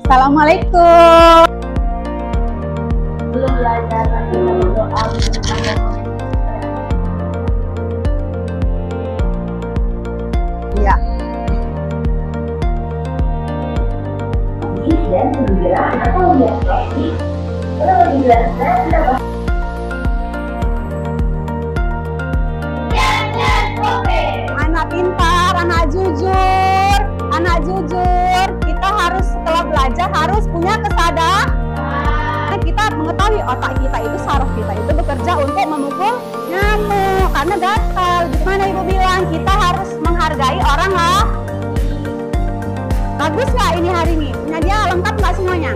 Assalamualaikum. Belum belajar nanti berdoa Iya. dan gembira atau lihat kopi. Kalau dijelaskan kenapa? Anak pintar, anak jujur, anak jujur. Kita harus setelah belajar harus punya kesadaran. Kita mengetahui otak kita itu, saraf kita itu bekerja untuk memukul nyamuk karena gatal. Gimana ibu bilang, kita harus menghargai orang lah. Bagus nggak ini hari ini? Punya dia lengkap nggak semuanya?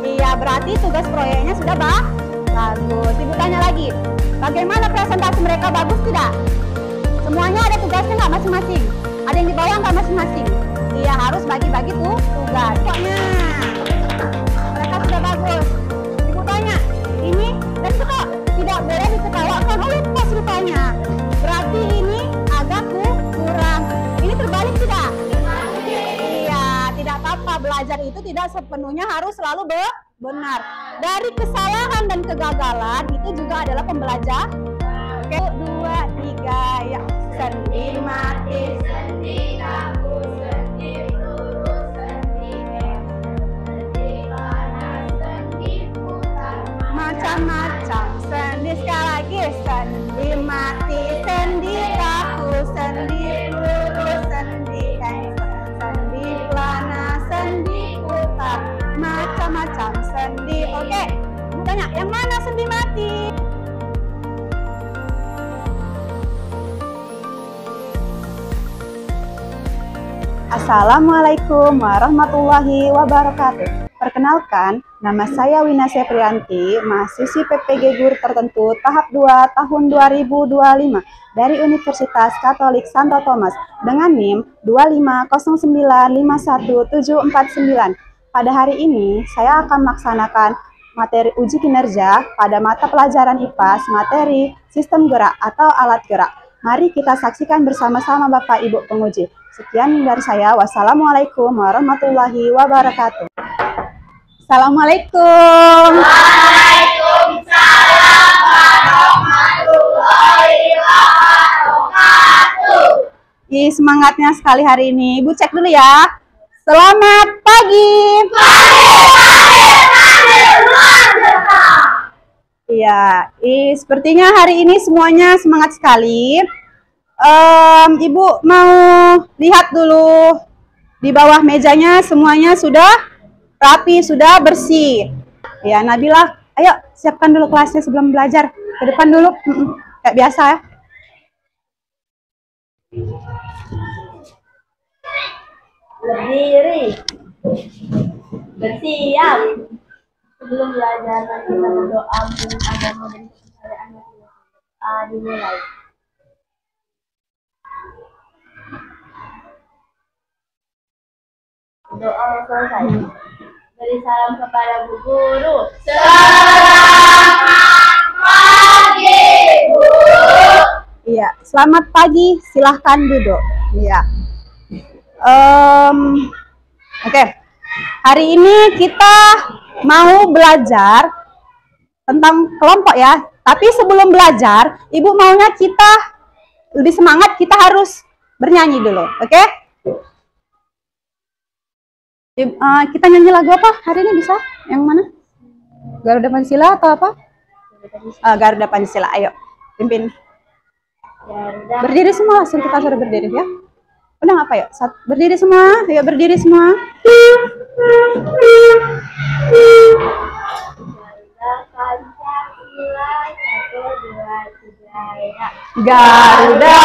Iya, berarti tugas proyeknya sudah bagus. Ibu tanya lagi, bagaimana presentasi mereka, bagus tidak? Semuanya ada tugasnya nggak masing-masing? Ada yang dibawa nggak masing-masing? Iya, harus bagi-bagi tuh tugas. Pokoknya mereka sudah bagus. Ibu tanya, ini dan suka tidak boleh diketawakan oleh pas rupanya. Berarti ini agak kurang. Ini terbalik tidak? Iya, tidak apa-apa. Belajar itu tidak sepenuhnya harus selalu benar. Dari kesalahan dan kegagalan itu juga adalah pembelajaran. Oke, 2, 3, ya. Sendi mati, sendi kaku, sendi lurus, sendi sendi panas, sendi putar, macam-macam sendi. Sekali lagi, sendi mati, sendi kaku, sendi lurus, sendi sendi panas, sendi putar, macam-macam sendi. Oke, tanya, yang mana sendi mati? Assalamualaikum warahmatullahi wabarakatuh. Perkenalkan, nama saya Wina Seprianti, mahasiswi PPG Guru Tertentu tahap 2 tahun 2025 dari Universitas Katolik Santo Thomas dengan NIM 250951749. Pada hari ini, saya akan melaksanakan materi uji kinerja pada mata pelajaran IPAS materi sistem gerak atau alat gerak. Mari kita saksikan bersama-sama Bapak Ibu penguji. Sekian dari saya. Wassalamualaikum warahmatullahi wabarakatuh. Assalamualaikum. Waalaikumsalam warahmatullahi wabarakatuh. Semangatnya sekali hari ini. Ibu cek dulu ya. Selamat pagi. Iya, sepertinya hari ini semuanya semangat sekali. Ibu mau lihat dulu di bawah mejanya semuanya sudah rapi, sudah bersih. Ya, Nabila, ayo siapkan dulu kelasnya sebelum belajar. Ke depan dulu, kayak biasa ya. Berdiri, bersiap. Sebelum belajar nanti kita berdoa menurut agama dan kepercayaan masing-masing. Dimulai. Doa selesai. Beri salam kepada Bu Guru. Selamat pagi, Bu. Iya, selamat pagi. Silahkan duduk. Iya. Oke. Hari ini kita mau belajar tentang kelompok ya. Tapi sebelum belajar, Ibu maunya kita lebih semangat, kita harus bernyanyi dulu, oke? Kita nyanyi lagu apa hari ini bisa? Yang mana? Garuda Pancasila atau apa? Garuda Pancasila, ayo pimpin. Berdiri semua, kita sudah berdiri ya. Udah apa yuk? Berdiri semua, yuk berdiri semua. Garuda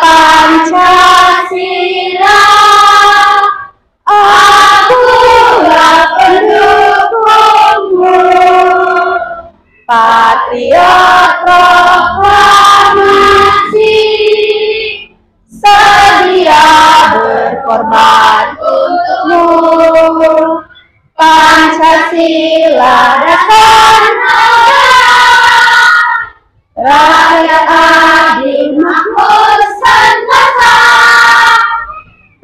Pancasila, akulah pendukungmu, patriot proklamasi, sedia berkorban untukmu. Pancasila dasar rakyat adil makmur sentosa,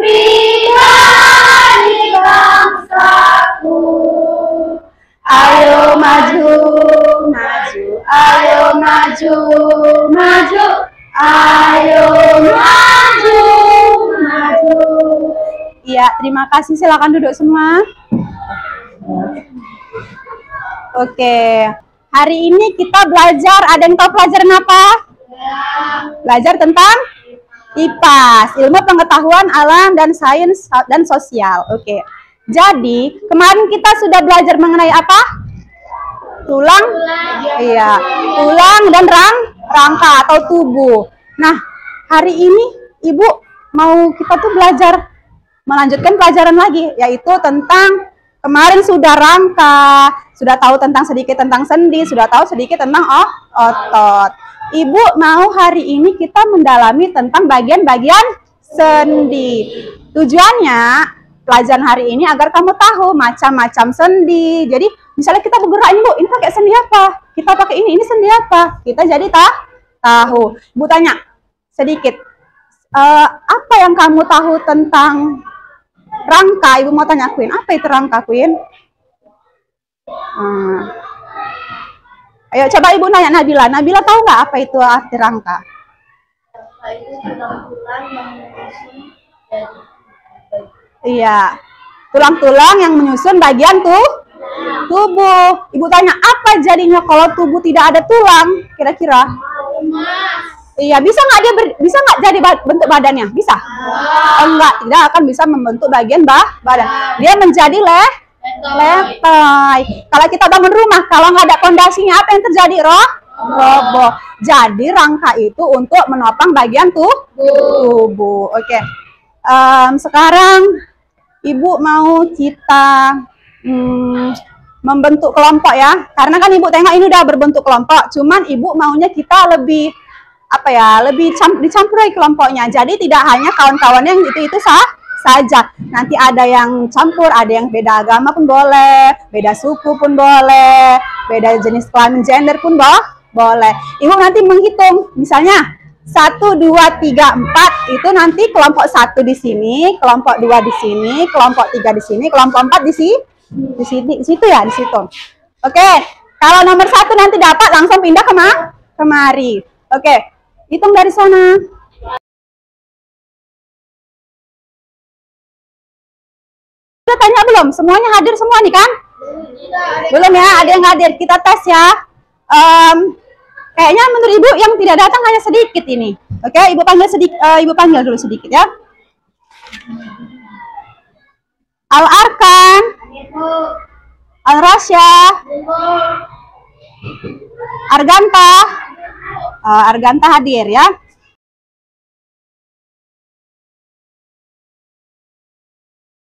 pribadi bangsa maju, maju, ayo maju, maju. Iya, terima kasih. Silakan duduk semua. Oke, hari ini kita belajar. Ada yang tahu pelajaran apa? Belajar tentang IPAS, ilmu pengetahuan alam dan sains dan sosial. Oke. Jadi, kemarin kita sudah belajar mengenai apa? Tulang. Iya, tulang dan rangka atau tubuh. Nah, hari ini Ibu mau kita tuh belajar melanjutkan pelajaran lagi, yaitu tentang kemarin sudah rangka, sudah tahu tentang sedikit tentang sendi, sudah tahu sedikit tentang otot. Ibu mau hari ini kita mendalami tentang bagian-bagian sendi. Tujuannya pelajaran hari ini agar kamu tahu macam-macam sendi. Jadi misalnya kita bergerak ini Bu, ini pakai sendi apa? Kita pakai ini sendi apa? Kita jadi tahu. Ibu tanya sedikit, apa yang kamu tahu tentang rangka? Ibu mau tanya Queen, apa itu rangka Queen? Ayo coba Ibu nanya Nabila. Nabila tahu nggak apa itu arti rangka? Rangka itu tulang-tulang yang menyusun dari Iya, tulang-tulang yang menyusun bagian tubuh. Ibu tanya apa jadinya kalau tubuh tidak ada tulang? Kira-kira? Iya, bisa nggak jadi bentuk badannya? Bisa? Enggak, tidak akan bisa membentuk bagian badan. Dia menjadi lepai. Kalau kita bangun rumah, kalau nggak ada pondasinya, apa yang terjadi? Roboh. Jadi rangka itu untuk menopang bagian tubuh. Oke. Sekarang Ibu mau kita membentuk kelompok ya. Karena kan Ibu tengok ini udah berbentuk kelompok. Cuman Ibu maunya kita lebih dicampur kelompoknya. Jadi tidak hanya kawan-kawan yang itu saja. Nanti ada yang campur, ada yang beda agama pun boleh, beda suku pun boleh, beda jenis kelamin gender pun boleh. Ibu nanti menghitung, misalnya 1, 2, 3, 4 itu nanti kelompok 1 di sini, kelompok 2 di sini, kelompok 3 di sini, kelompok 4 di situ ya, di situ. Oke, kalau nomor 1 nanti dapat langsung pindah kemari. Oke, hitung dari sana. Sudah tanya belum? Semuanya hadir semua nih kan? Belum ya? Ada yang hadir. Kita tes ya. Kayaknya menurut Ibu yang tidak datang hanya sedikit ini. Oke, Ibu panggil dulu sedikit ya. Al-Arkan, Al-Rasya, Arganta. Arganta hadir ya.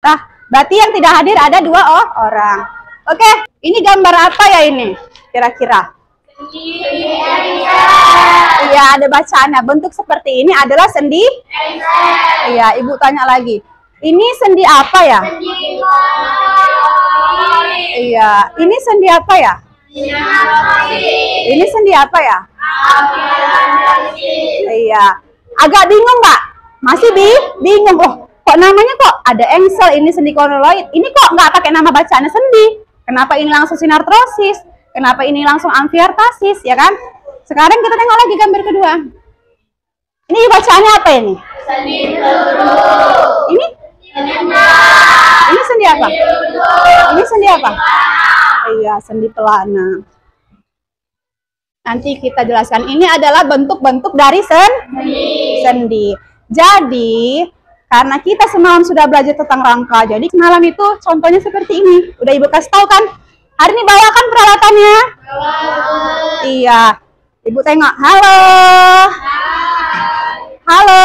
Nah, berarti yang tidak hadir ada 2 orang. Oke, ini gambar apa ya ini? Kira-kira? Iya, ada bacaannya. Bentuk seperti ini adalah sendi. Iya, Ibu tanya lagi. Ini sendi apa ya? Iya, ini sendi apa ya? Ini sendi apa ya? Iya. Agak bingung nggak? Masih bingung. Oh, kok namanya kok ada engsel, ini sendi konoloid. Ini kok nggak pakai nama bacaannya sendi? Kenapa ini langsung sinartrosis? Kenapa ini langsung amfiartasis, ya kan? Sekarang kita tengok lagi gambar kedua. Ini bacaannya apa ini? sendi peluru. Ini? Ini sendi apa? Ini sendi apa? Iya, sendi pelana. Nanti kita jelaskan. Ini adalah bentuk-bentuk dari sendi. Jadi, karena kita semalam sudah belajar tentang rangka, jadi semalam itu contohnya seperti ini. Udah Ibu kasih tahu kan? Hari ini bawakan peralatannya? Iya. Ibu tengok. Halo. Halo.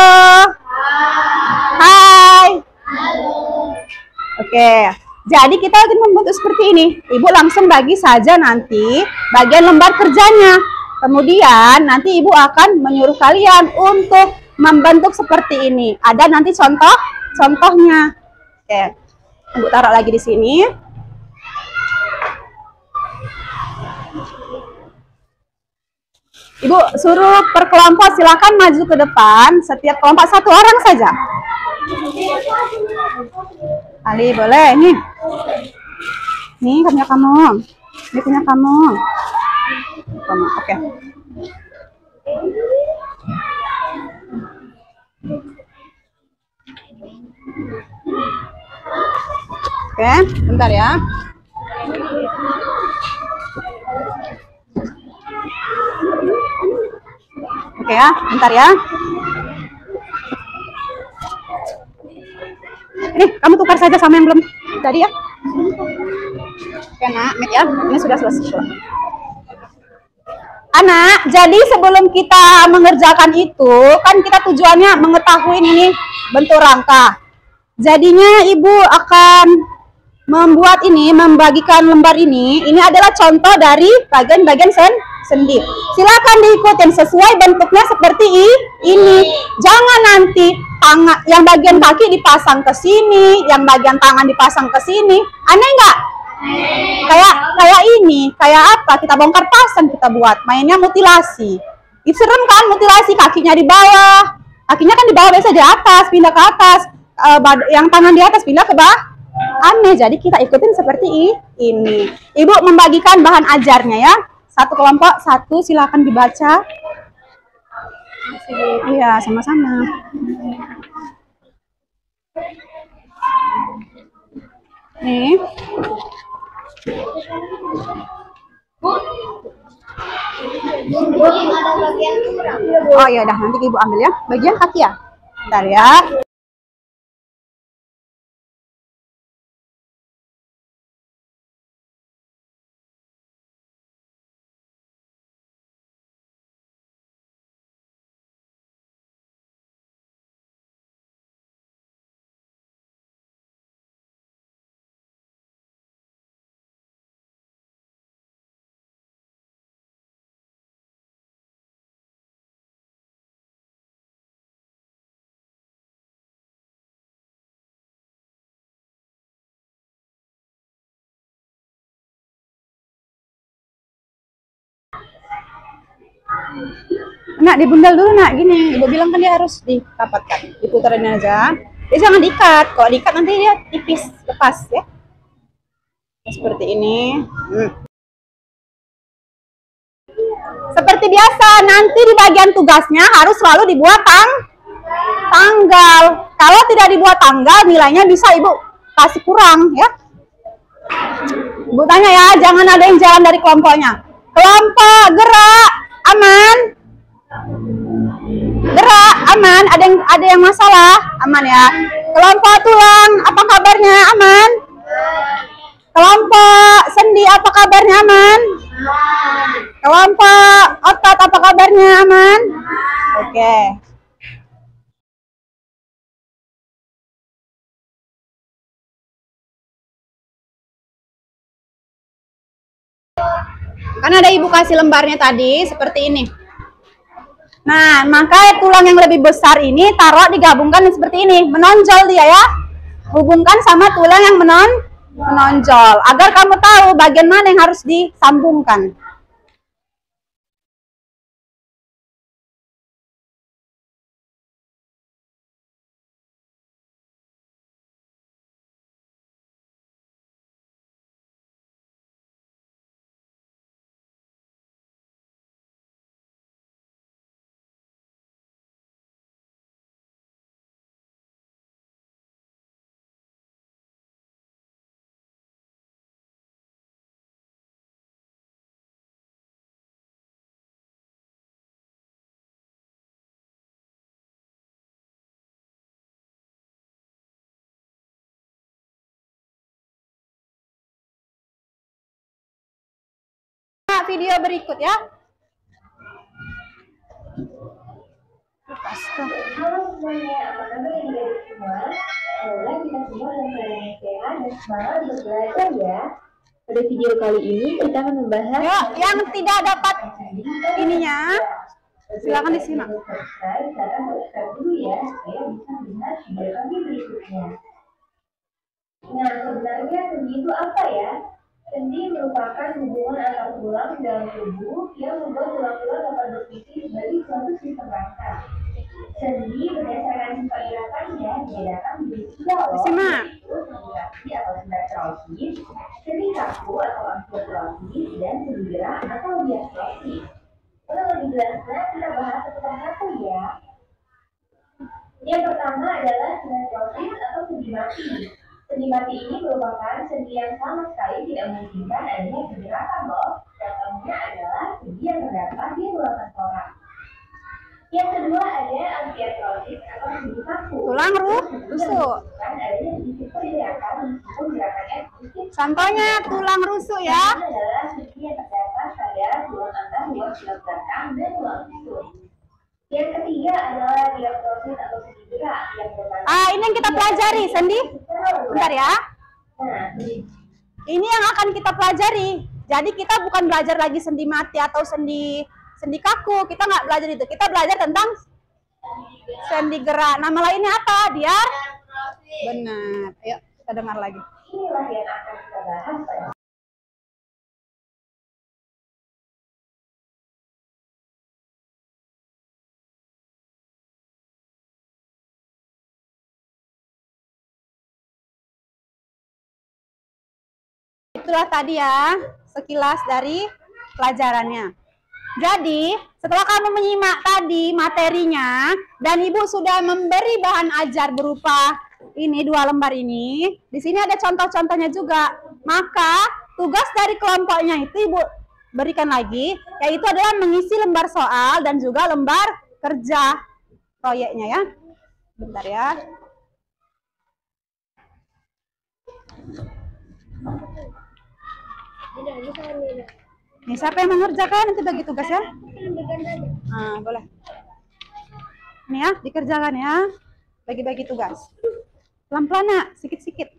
Hai. Oke. Jadi kita akan membentuk seperti ini. Ibu langsung bagi saja nanti bagian lembar kerjanya. Kemudian nanti Ibu akan menyuruh kalian untuk membentuk seperti ini. Ada nanti contohnya. Oke. Ibu taruh lagi di sini. Ibu suruh per kelompok silakan maju ke depan. Setiap kelompok 1 orang saja. Ali boleh nih. Nih punya kamu. Ini punya kamu. Oke. Oke, bentar ya. Oke ya, bentar ya. Ini kamu tukar saja sama yang belum tadi ya. Oke nak, Mit ya. Ini sudah selesai. Anak, jadi sebelum kita mengerjakan itu, kan kita tujuannya mengetahui ini bentuk rangka. Jadinya ibu akan membuat ini, membagikan lembar ini. Ini adalah contoh dari bagian-bagian sendi. Silakan diikutin sesuai bentuknya seperti ini. Jangan nanti tangan yang bagian kaki dipasang ke sini, yang bagian tangan dipasang ke sini. Aneh nggak? Kayak ini, kayak apa? Kita bongkar pasang, kita buat. Mainnya mutilasi. Itu serem kan mutilasi, kakinya di bawah. Kakinya kan di bawah, biasa di atas, pindah ke atas. Yang tangan di atas pindah ke bawah. Aneh, jadi kita ikutin seperti ini. Ibu membagikan bahan ajarnya ya. Satu kelompok, satu silakan dibaca. Iya, sama-sama. Nih. Oh ya udah, nanti ibu ambil ya. Bagian kaki ya. Bentar ya. Nak, dibundal dulu nak, gini. Ibu bilang kan dia harus dirapatkan, diputarin aja. Dia jangan diikat, kalau diikat nanti dia tipis, lepas ya. Seperti ini. Seperti biasa, nanti di bagian tugasnya harus selalu dibuat tanggal. Kalau tidak dibuat tanggal, nilainya bisa ibu kasih kurang ya. Ibu tanya ya, jangan ada yang jalan dari kelompoknya. Kelompok gerak, aman. Gerak, aman. Ada yang masalah, aman ya. Kelompok tulang, apa kabarnya? Aman. Kelompok sendi, apa kabarnya? Aman. Kelompok otot, apa kabarnya? Aman. Oke. Kan ada ibu kasih lembarnya tadi seperti ini. Nah, maka tulang yang lebih besar ini taruh digabungkan seperti ini, menonjol dia ya. Hubungkan sama tulang yang menonjol agar kamu tahu bagian mana yang harus disambungkan. Video berikut ya. Halo semuanya, apa kabar ya semua? Semoga kita semua dalam keadaan sehat dan semangat belajar ya. Pada video kali ini kita akan membahas yang tidak dapat ininya, silakan disimak. Cara subscribe dulu ya, supaya bisa melihat video kami berikutnya. Nah, sebenarnya sendi itu apa ya? Sendi merupakan hubungan antar tulang dalam tubuh yang membuat tulang-tulang dapat berfungsi sebagai suatu sistem rangka. Sendi berdasarkan sifat gerakannya dibedakan menjadi tiga loh, yaitu sendi kaki atau sendatrofis, sendi kaku atau amfiotrofis, dan sendi gerak atau diatrofis. Untuk lebih jelasnya kita bahas satu persatu ya. Yang pertama adalah sinetrosis atau sendi mati. Sendi mati ini merupakan sendi yang sama sekali tidak memungkinkan adanya pergerakan loh. Contohnya adalah sendi yang terdapat di ruang tengkorak. Yang kedua ada amfiartrosis atau sendi kaku. Tulang rusuk. Adanya sedikit pergerakan meskipun gerakannya sedikit. Contohnya tulang rusuk ya. Ini adalah sendi yang terdapat pada ruang antara ruang tulang belakang dan ruang rusuk. Yang ketiga adalah diaptrosis atau sendi gerak yang bermanfaat. Ini yang kita pelajari, sendi. Bentar ya. Nah, ini yang akan kita pelajari. Jadi kita bukan belajar lagi sendi mati atau sendi kaku. Kita nggak belajar itu. Kita belajar tentang sendi gerak. Nama lainnya apa? Benar. Ayo kita dengar lagi. inilah yang akan kita bahas pada Itulah tadi ya, sekilas dari pelajarannya. Jadi, setelah kamu menyimak tadi materinya, dan Ibu sudah memberi bahan ajar berupa ini 2 lembar ini, di sini ada contoh-contohnya juga. Maka, tugas dari kelompoknya itu Ibu berikan lagi, yaitu adalah mengisi lembar soal dan juga lembar kerja proyeknya ya. Bentar ya. Nih, siapa yang mengerjakan nanti bagi tugas ya? Nah, boleh. Nih ya, dikerjakan ya. Bagi-bagi tugas. Pelan-pelan nak, sikit-sikit.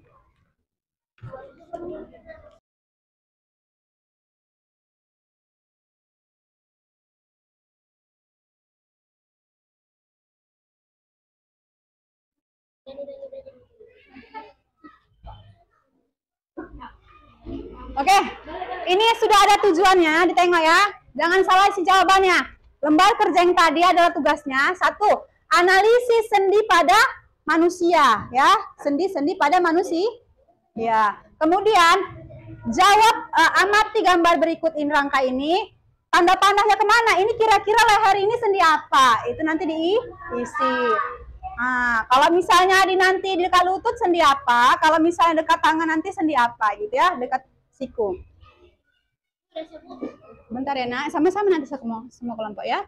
Oke, ini sudah ada tujuannya, ditengok ya. Jangan salah isi jawabannya. Lembar kerja yang tadi adalah tugasnya. 1. Analisis sendi pada manusia, ya. Sendi-sendi pada manusia. Ya. Kemudian jawab, amati gambar berikut ini, rangka ini. Tanda panahnya kemana? Ini kira-kira leher ini sendi apa? Itu nanti diisi. Nah, kalau misalnya nanti di dekat lutut sendi apa? Kalau misalnya dekat tangan nanti sendi apa? Gitu ya, dekat siku. Bentar ya nak, sama-sama nanti semua kelompok ya.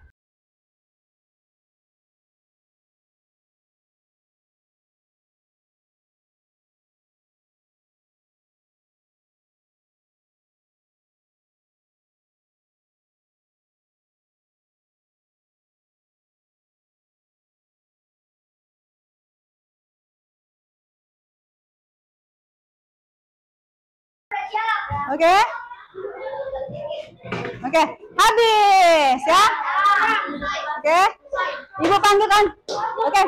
Oke. Oke, habis ya. Oke. Ibu panggilkan. Oke.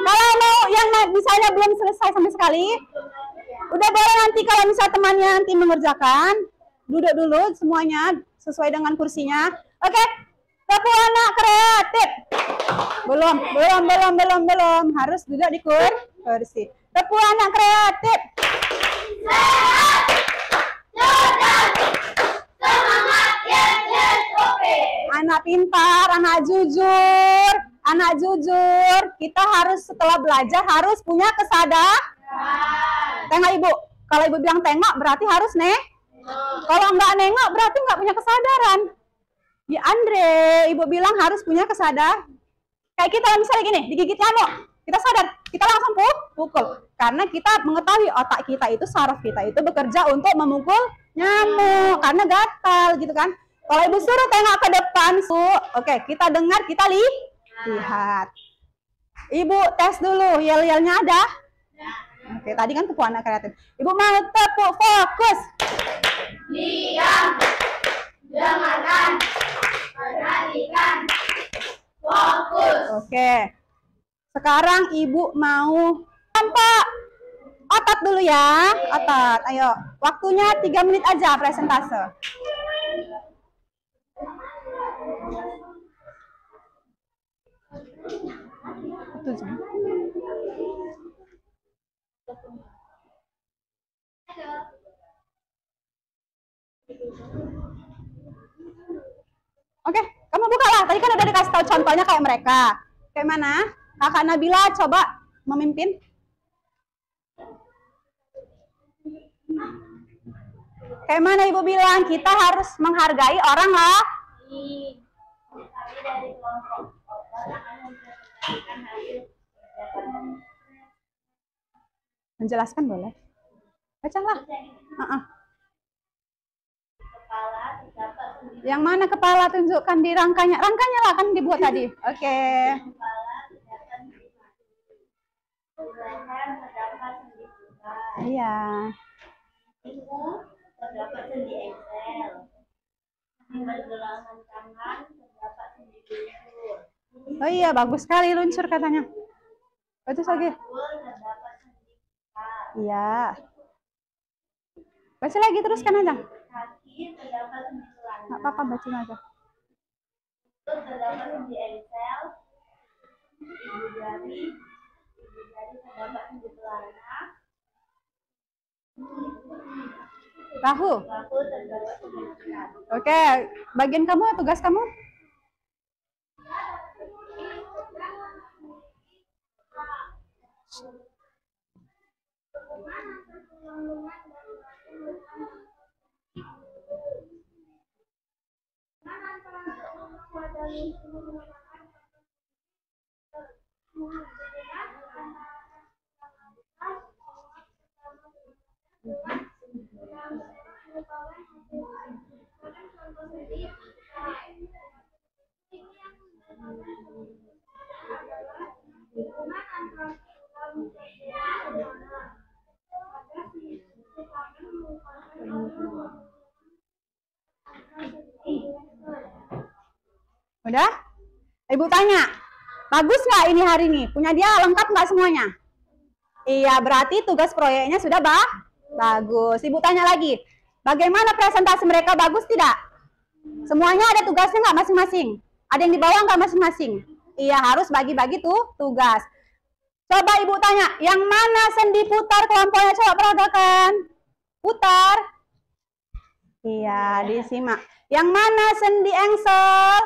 Kalau mau yang misalnya belum selesai sama sekali, udah boleh nanti kalau misalnya temannya nanti mengerjakan, duduk dulu semuanya sesuai dengan kursinya. Oke. Tepuk anak kreatif. Belum. Harus duduk di kursi. Tepuk anak kreatif. Anak pintar, anak jujur. Kita harus setelah belajar harus punya kesadaran. Tengok Ibu. Kalau Ibu bilang tengok berarti harus Kalau nggak nengok berarti nggak punya kesadaran. Ya Andre, Ibu bilang harus punya kesadaran. Kayak kita misalnya gini, digigit nyamuk. Kita sadar, kita langsung pukul. Karena kita mengetahui otak kita itu, saraf kita itu bekerja untuk memukul nyamuk. Karena gatal gitu kan. Kalau Ibu suruh tengok ke depan, oke, kita dengar, kita lihat. Ibu tes dulu, yel-yelnya ada? Oke, tadi kan tepuk anak kreatif. Ibu mau tepuk, fokus. diam, dengarkan, perhatikan, fokus. Oke. Sekarang Ibu mau tampak otot dulu ya. Otot, ayo. Waktunya 3 menit aja presentase. Oke, kamu buka lah. Tadi kan udah dikasih tahu contohnya kayak mereka. Kayak mana? Kakak Nabila coba memimpin. Kayak mana Ibu bilang, kita harus menghargai orang lah. Menjelaskan boleh? Bacalah. Yang mana kepala, tunjukkan di rangkanya. Rangkanya lah kan dibuat tadi. Oke. Iya. Terdapat sendi Excel. Di pergelangan tangan terdapat sendi luncur. Oh iya, bagus sekali luncur katanya. Bagus lagi. Terdapat sendi besar. Iya. Baca lagi, teruskan aja. Kaki terdapat sendi celana. Nggak apa-apa, baca aja. Terdapat sendi Excel. Ibu jari terdapat sendi celana. Bahu. Bahu terdapat sendi berat. Oke, bagian kamu, tugas kamu. Udah? Ibu tanya, bagus nggak ini hari ini? Punya dia lengkap nggak semuanya? Iya, berarti tugas proyeknya sudah bagus. Ibu tanya lagi, bagaimana presentasi mereka, bagus tidak? Semuanya ada tugasnya nggak masing-masing? Ada yang dibawa nggak masing-masing? Iya, harus bagi-bagi tuh tugas. Coba ibu tanya, yang mana sendi putar kelompoknya? Coba peragakan. Putar. Iya, disimak. Yang mana sendi engsel?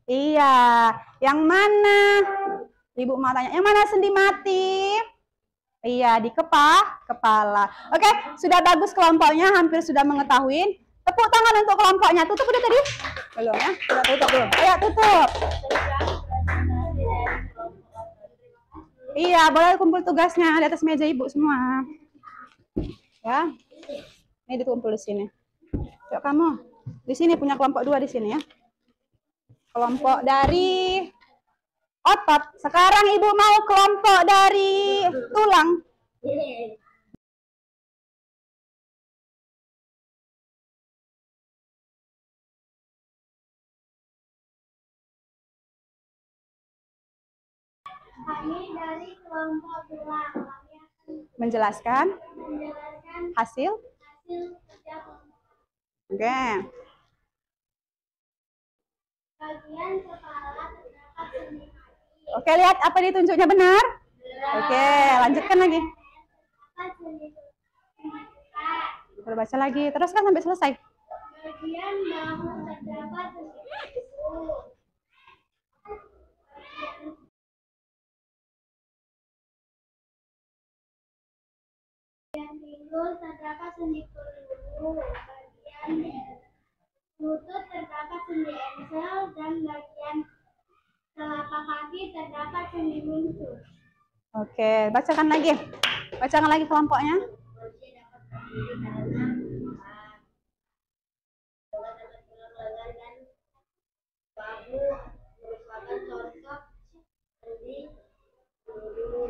Iya. Yang mana? Ibu mau tanya, yang mana sendi mati? Iya, di kepala. Oke, sudah bagus kelompoknya, hampir sudah mengetahui. Tepuk tangan untuk kelompoknya. Tutup udah tadi? Belum ya? Sudah tutup belum? Ayo tutup. Iya, boleh kumpul tugasnya di atas meja ibu semua. Ya, ini dikumpul di sini. Yuk kamu, di sini punya kelompok 2 di sini ya. Kelompok dari otot. Sekarang ibu mau kelompok dari tulang. Kami dari kelompok tulang. Kami akan Menjelaskan hasil. kerja Oke. bagian kepala terdapat sendi kaki. Oke, lihat apa ditunjuknya benar? Oke, lanjutkan lagi. Terdapat sendi kaki. Baca lagi, teruskan sampai selesai. Bagian bahu terdapat sendi bahu. Bagian pinggul terdapat sendi peluru. Bagian lutut terdapat sendi engsel dan bagian telapak kaki terdapat sendi luncur. Oke, bacakan lagi. Bacakan lagi kelompoknya. Manusia dapat berdiri karena dapat tulang lengan dan bahu merupakan contoh sendi peluru.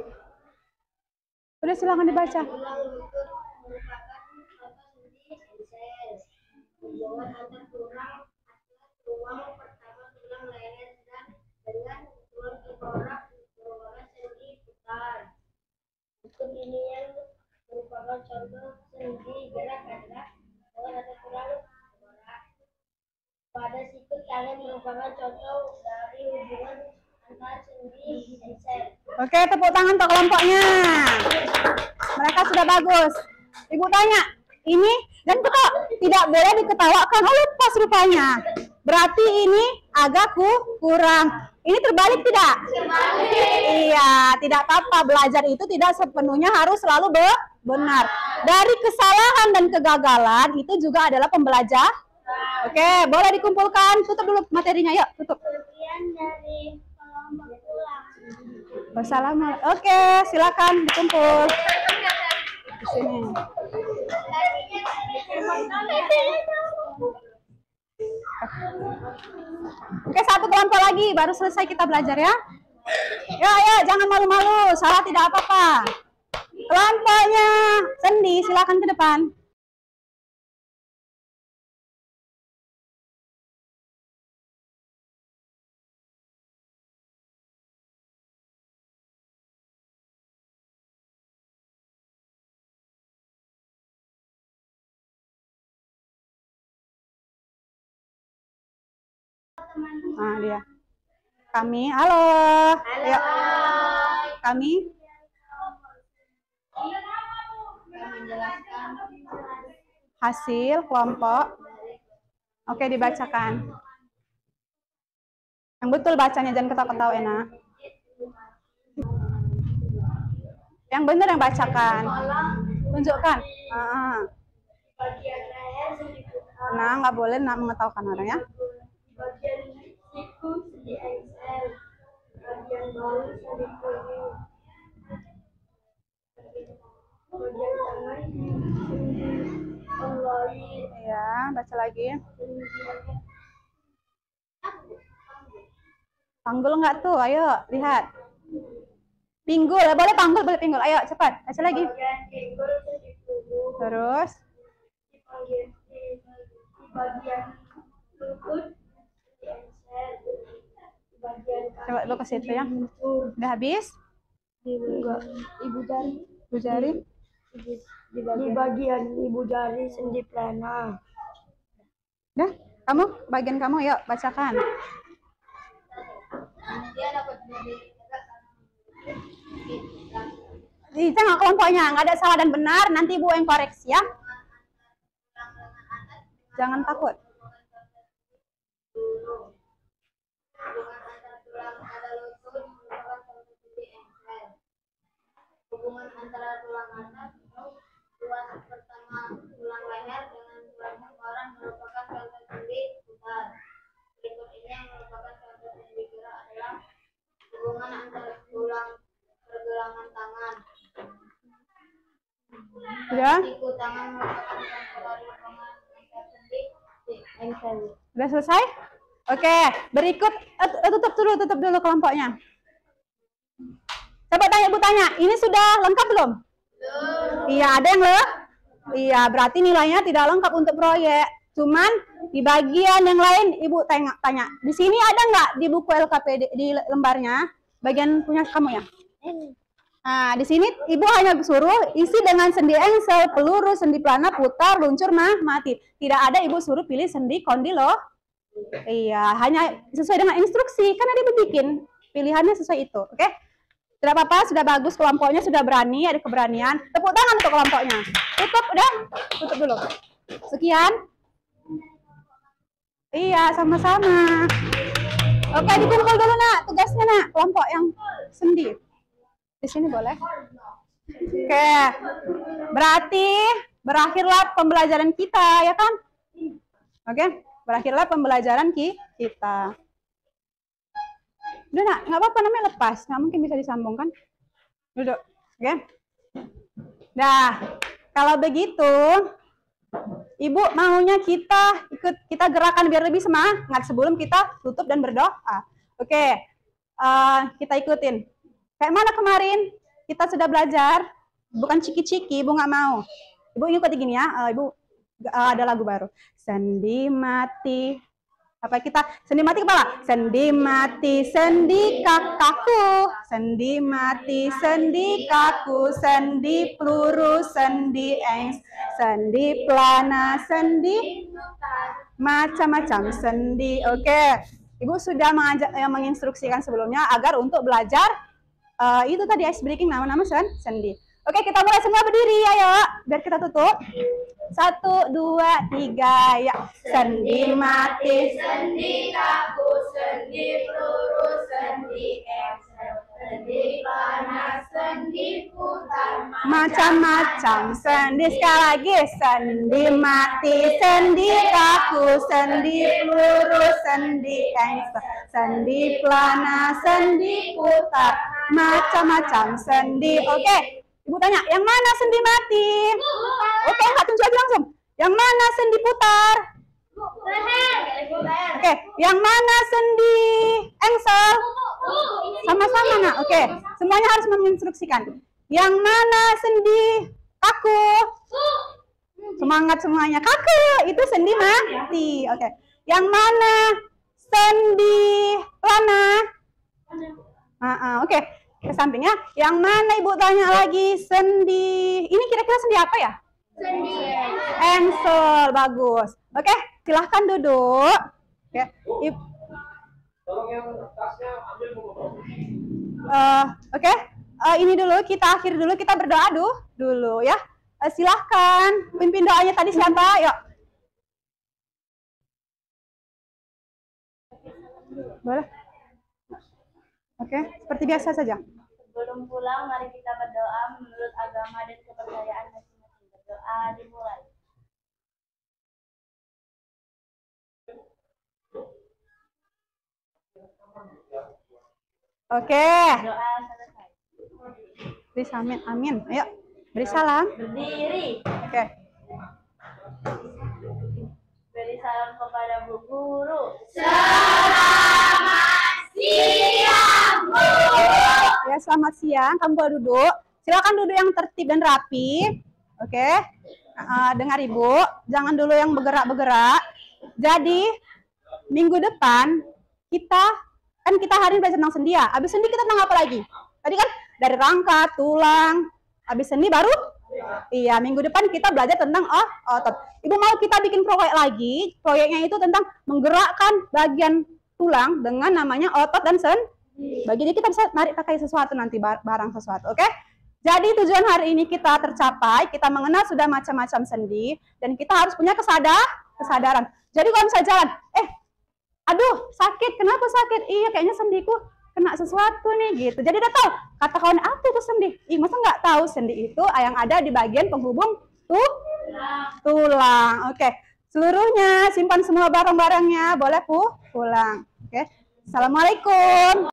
Udah, silakan dibaca. Tulang lutut merupakan contoh sendi engsel. Hubungan antar tulang adalah ruang pertama tulang leher dan dengan tulang tengkorak merupakan sendi putar. Hukum ini yang merupakan contoh sendi gerak adalah hubungan antar tulang tengkorak. Pada sikut tangan merupakan contoh dari hubungan antar sendi engsel. Oke, tepuk tangan untuk kelompoknya. Mereka sudah bagus. Ibu tanya, ini dan kita tidak boleh diketawakan. Oh, lepas rupanya. Berarti ini agak kurang. Ini terbalik tidak? Iya, tidak apa-apa. Belajar itu tidak sepenuhnya harus selalu benar. Dari kesalahan dan kegagalan itu juga adalah pembelajar. Oke, boleh dikumpulkan. Tutup dulu materinya, yuk. Tutup. Wassalamualaikum. Oke, silakan dikumpul. Di sini. Oke, satu kelompok lagi, baru selesai kita belajar ya. Ya, jangan malu-malu, salah tidak apa-apa. Kelompoknya Sendi, silakan ke depan. Nah, dia. Kami, halo. Ya. Kami hasil kelompok. Oke, dibacakan. Yang betul bacanya, jangan ketawa-ketawa, enak. Yang benar yang bacakan. Tunjukkan. Nah, nggak boleh mengetawakan orang ya. Bagian siku sendi engsel, bagian bawah sendi kuning, bagian tengah sendi penglari. Ya, baca lagi. Panggul nggak tuh? Ayo lihat. Pinggul, boleh panggul, boleh pinggul. Ayo cepat, baca lagi. Bagian pinggul sendi punggung. Terus. Di bagian lutut. Coba lu ke situ ya. Udah habis? Ibu jari. Ibu jari. Di bagian ibu jari sendi plana. Udah? Kamu? Bagian kamu, yuk bacakan. Di tengah kelompoknya, nggak ada salah dan benar. Nanti ibu yang koreksi ya. Jangan takut. Hubungan antara tulang atas, tulang pertama tulang leher dengan tulang tengkorak merupakan suatu sendi putar. Berikut ini yang merupakan suatu sendi gerak adalah hubungan antara tulang pergelangan tangan. Sudah? Siku tangan merupakan tengkorak hubungan antar sendi engsel. Sudah selesai? Oke, berikut tutup dulu kelompoknya. Coba tanya, ibu tanya, ini sudah lengkap belum? Iya, ada yang Iya, berarti nilainya tidak lengkap untuk proyek. Cuman di bagian yang lain ibu tanya. Di sini ada nggak di buku LKPD di lembarnya? Bagian punya kamu ya? Nah, di sini ibu hanya suruh isi dengan sendi engsel, peluru, sendi plana, putar, luncur, mati. Tidak ada ibu suruh pilih sendi kondi loh. Iya, hanya sesuai dengan instruksi. Kan ada ibu bikin pilihannya sesuai itu, oke? Tidak apa-apa, sudah bagus kelompoknya, sudah berani, ada keberanian. Tepuk tangan untuk kelompoknya. Tutup, udah? Tutup dulu. Sekian. Iya, sama-sama. Oke, dikumpul dulu, nak. Tugasnya, nak. Kelompok yang sendi. Di sini boleh? Oke. Berarti berakhirlah pembelajaran kita, ya kan? Oke, berakhirlah pembelajaran kita. Udah, nak, nggak apa-apa, namanya lepas, nggak mungkin bisa disambung kan? Duduk, oke? Nah, kalau begitu, ibu maunya kita gerakan biar lebih semangat sebelum kita tutup dan berdoa. Oke, kita ikutin. Kayak mana kemarin kita sudah belajar, bukan ciki-ciki, ibu nggak mau. Ibu ikuti gini ya, ibu ada lagu baru. Sendi mati. Apa kita sendi mati kepala? Sendi mati, sendi kakakku, sendi mati, sendi kaku, sendi peluru, sendi engs, sendi plana, sendi macam-macam sendi. Oke, ibu sudah menginstruksikan sebelumnya agar untuk belajar itu tadi ice breaking nama-nama sendi. Oke, kita mulai semua berdiri, ayo. Biar kita tutup. 1, 2, 3, ya. Sendi mati, Sendi kaku, sendi peluru, sendi eksel, sendi panas, sendi putar, macam-macam sendi. Sekali lagi, sendi mati, sendi kaku, sendi peluru, sendi eksel, sendi pelana, sendi putar, macam-macam sendi. Oke, Ibu tanya, yang mana sendi mati? Oke, enggak, tunjuk aja langsung. Yang mana sendi putar? Oke, yang mana sendi engsel? Sama-sama, nak. Oke, semuanya harus menginstruksikan. Yang mana sendi kaku? Semangat semuanya. Kaku itu sendi mati. Oke. Yang mana sendi pelana? Oke, ke sampingnya. Yang mana Ibu tanya lagi? Sendi. Ini kira-kira sendi apa ya? sendi Engsel, bagus. Oke, silahkan duduk. Ya, Tolong yang tasnya ambil dulu. Oke, ini dulu kita akhir dulu, kita berdoa dulu ya. Silahkan pimpin doanya tadi siapa? Yuk. Boleh. Oke, seperti biasa saja. Sebelum pulang, mari kita berdoa menurut agama dan kepercayaan masing-masing. Berdoa dimulai. Oke, Doa selesai. beri salam, amin. Ayo, beri salam. Berdiri. Oke. Beri salam kepada Bu Guru. Ya, selamat siang. Kamu boleh duduk. Silakan duduk yang tertib dan rapi. Oke. Dengar Ibu, jangan dulu yang bergerak-bergerak. Jadi, minggu depan kita hari ini belajar tentang sendi ya. Habis sendi kita tentang apa lagi? Tadi kan dari rangka, tulang. Habis sendi baru? Iya, minggu depan kita belajar tentang otot. Ibu mau kita bikin proyek lagi. Proyeknya itu tentang menggerakkan bagian tulang dengan namanya otot dan sendi. Jadi kita bisa narik pakai sesuatu nanti, barang sesuatu, oke? Jadi tujuan hari ini kita tercapai, kita mengenal sudah macam-macam sendi, dan kita harus punya kesadaran. Jadi kalau misalnya jalan, aduh sakit, kenapa sakit? Iya kayaknya sendiku kena sesuatu nih gitu. Jadi udah tahu, kata kawan apa itu sendi? Masa nggak tahu sendi itu yang ada di bagian penghubung tulang. Oke, seluruhnya simpan semua barang-barangnya, boleh pulang. Oke, assalamualaikum.